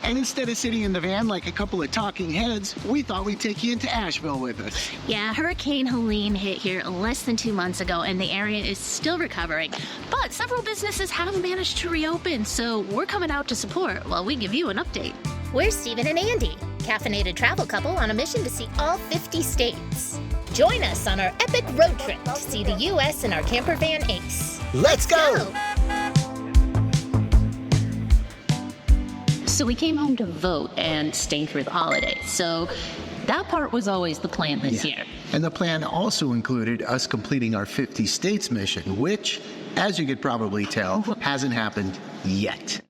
And instead of sitting in the van like a couple of talking heads, we thought we'd take you into Asheville with us. Yeah, Hurricane Helene hit here less than 2 months ago, and the area is still recovering. But several businesses have managed to reopen, so we're coming out to support while we give you an update. We're Stephen and Andy, caffeinated travel couple on a mission to see all 50 states. Join us on our epic road trip to see the U.S. in our camper van Ace. Let's go! So we came home to vote and stay through the holidays. So that part was always the plan this year. And the plan also included us completing our 50 states mission, which, as you could probably tell, hasn't happened yet.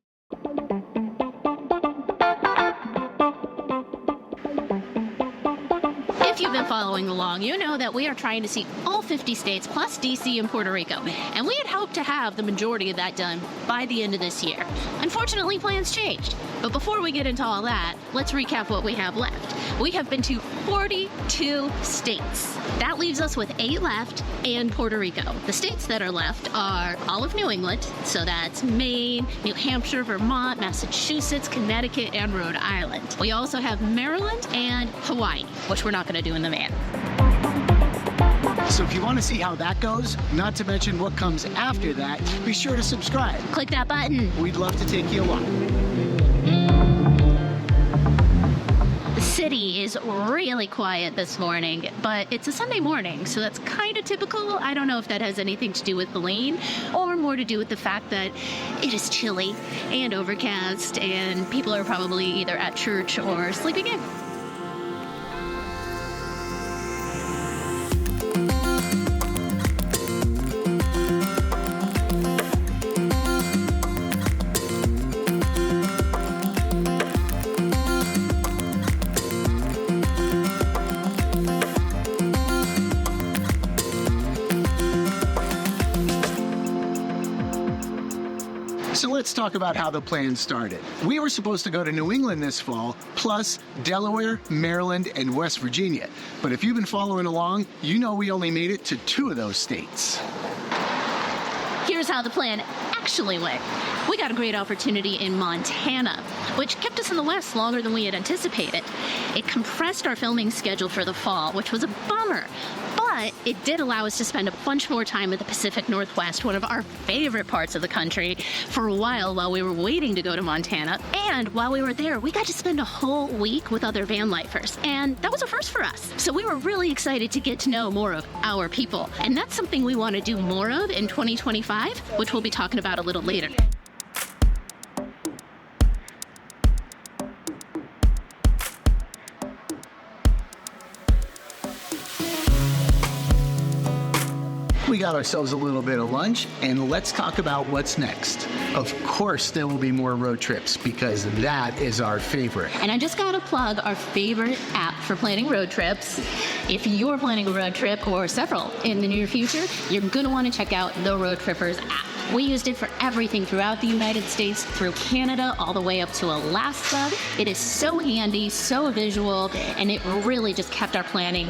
If you've been following along, you know that we are trying to see all 50 states plus DC and Puerto Rico. And we had hoped to have the majority of that done by the end of this year. Unfortunately, plans changed. But before we get into all that, let's recap what we have left. We have been to 42 states. That leaves us with 8 left and Puerto Rico. The states that are left are all of New England, so that's Maine, New Hampshire, Vermont, Massachusetts, Connecticut, and Rhode Island. We also have Maryland and Hawaii, which we're not going to do in the van. So if you want to see how that goes, not to mention what comes after that, be sure to subscribe. Click that button. We'd love to take you along. The city is really quiet this morning, but it's a Sunday morning, so that's kind of typical. I don't know if that has anything to do with the lane or more to do with the fact that it is chilly and overcast, and people are probably either at church or sleeping in. So let's talk about how the plan started. We were supposed to go to New England this fall, plus Delaware, Maryland, and West Virginia. But if you've been following along, you know we only made it to 2 of those states. Here's how the plan actually went. We got a great opportunity in Montana, which kept us in the West longer than we had anticipated. It compressed our filming schedule for the fall, which was a bummer. But it did allow us to spend a bunch more time in the Pacific Northwest, one of our favorite parts of the country, for a while we were waiting to go to Montana. And while we were there, we got to spend a whole week with other van lifers. And that was a first for us. So we were really excited to get to know more of our people. And that's something we want to do more of in 2025, which we'll be talking about a little later. We got ourselves a little bit of lunch, and let's talk about what's next. Of course, there will be more road trips because that is our favorite. And I just gotta plug our favorite app for planning road trips. If you're planning a road trip or several in the near future, you're gonna wanna check out the Road Trippers app. We used it for everything throughout the United States, through Canada, all the way up to Alaska. It is so handy, so visual, and it really just kept our planning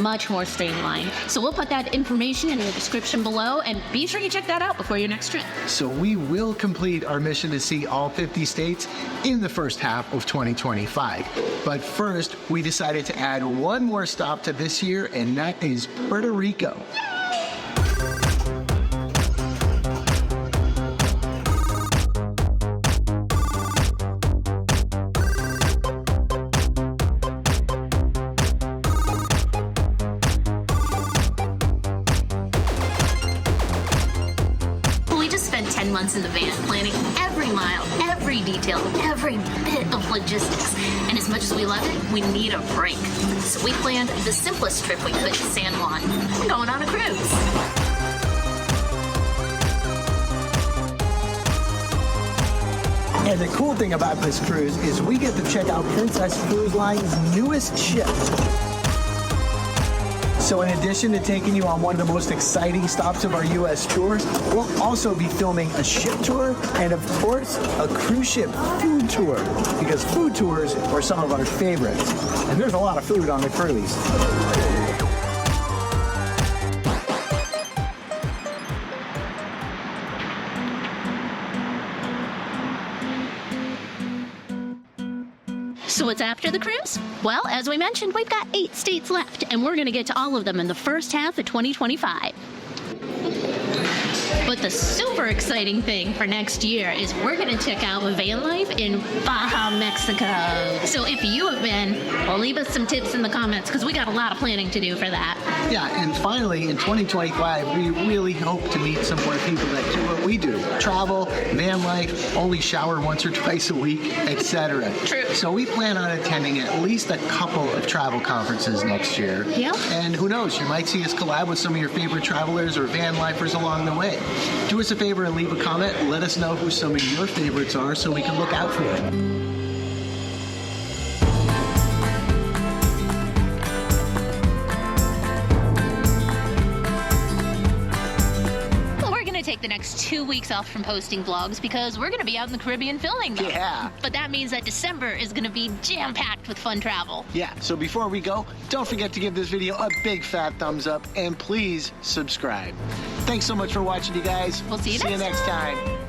much more streamlined. So we'll put that information in the description below, and be sure you check that out before your next trip. So we will complete our mission to see all 50 states in the first half of 2025. But first, we decided to add one more stop to this year, and that is Puerto Rico. Spent 10 months in the van planning every mile, every detail, every bit of logistics. And as much as we love it, we need a break. So we planned the simplest trip we could to San Juan. We're going on a cruise. And the cool thing about this cruise is we get to check out Princess Cruise Line's newest ship. So in addition to taking you on one of the most exciting stops of our U.S. tour, we'll also be filming a ship tour and, of course, a cruise ship food tour, because food tours are some of our favorites. And there's a lot of food on the cruise. So what's after the cruise? Well, as we mentioned, we've got 8 states left, and we're going to get to all of them in the first half of 2025. But the super exciting thing for next year is we're going to check out van life in Baja, Mexico. So if you have been, well, leave us some tips in the comments because we got a lot of planning to do for that. Yeah, and finally, in 2025, we really hope to meet some more people that do what we do. Travel, van life, only shower once or twice a week, etc. True. So we plan on attending at least a couple of travel conferences next year. Yeah. And who knows, you might see us collab with some of your favorite travelers or van lifers along the way. Do us a favor and leave a comment. Let us know who some of your favorites are so we can look out for them. Take the next 2 weeks off from posting vlogs because we're going to be out in the Caribbean filming them. Yeah. But that means that December is going to be jam-packed with fun travel. Yeah, so before we go, don't forget to give this video a big fat thumbs up and please subscribe. Thanks so much for watching, you guys. We'll see you next time.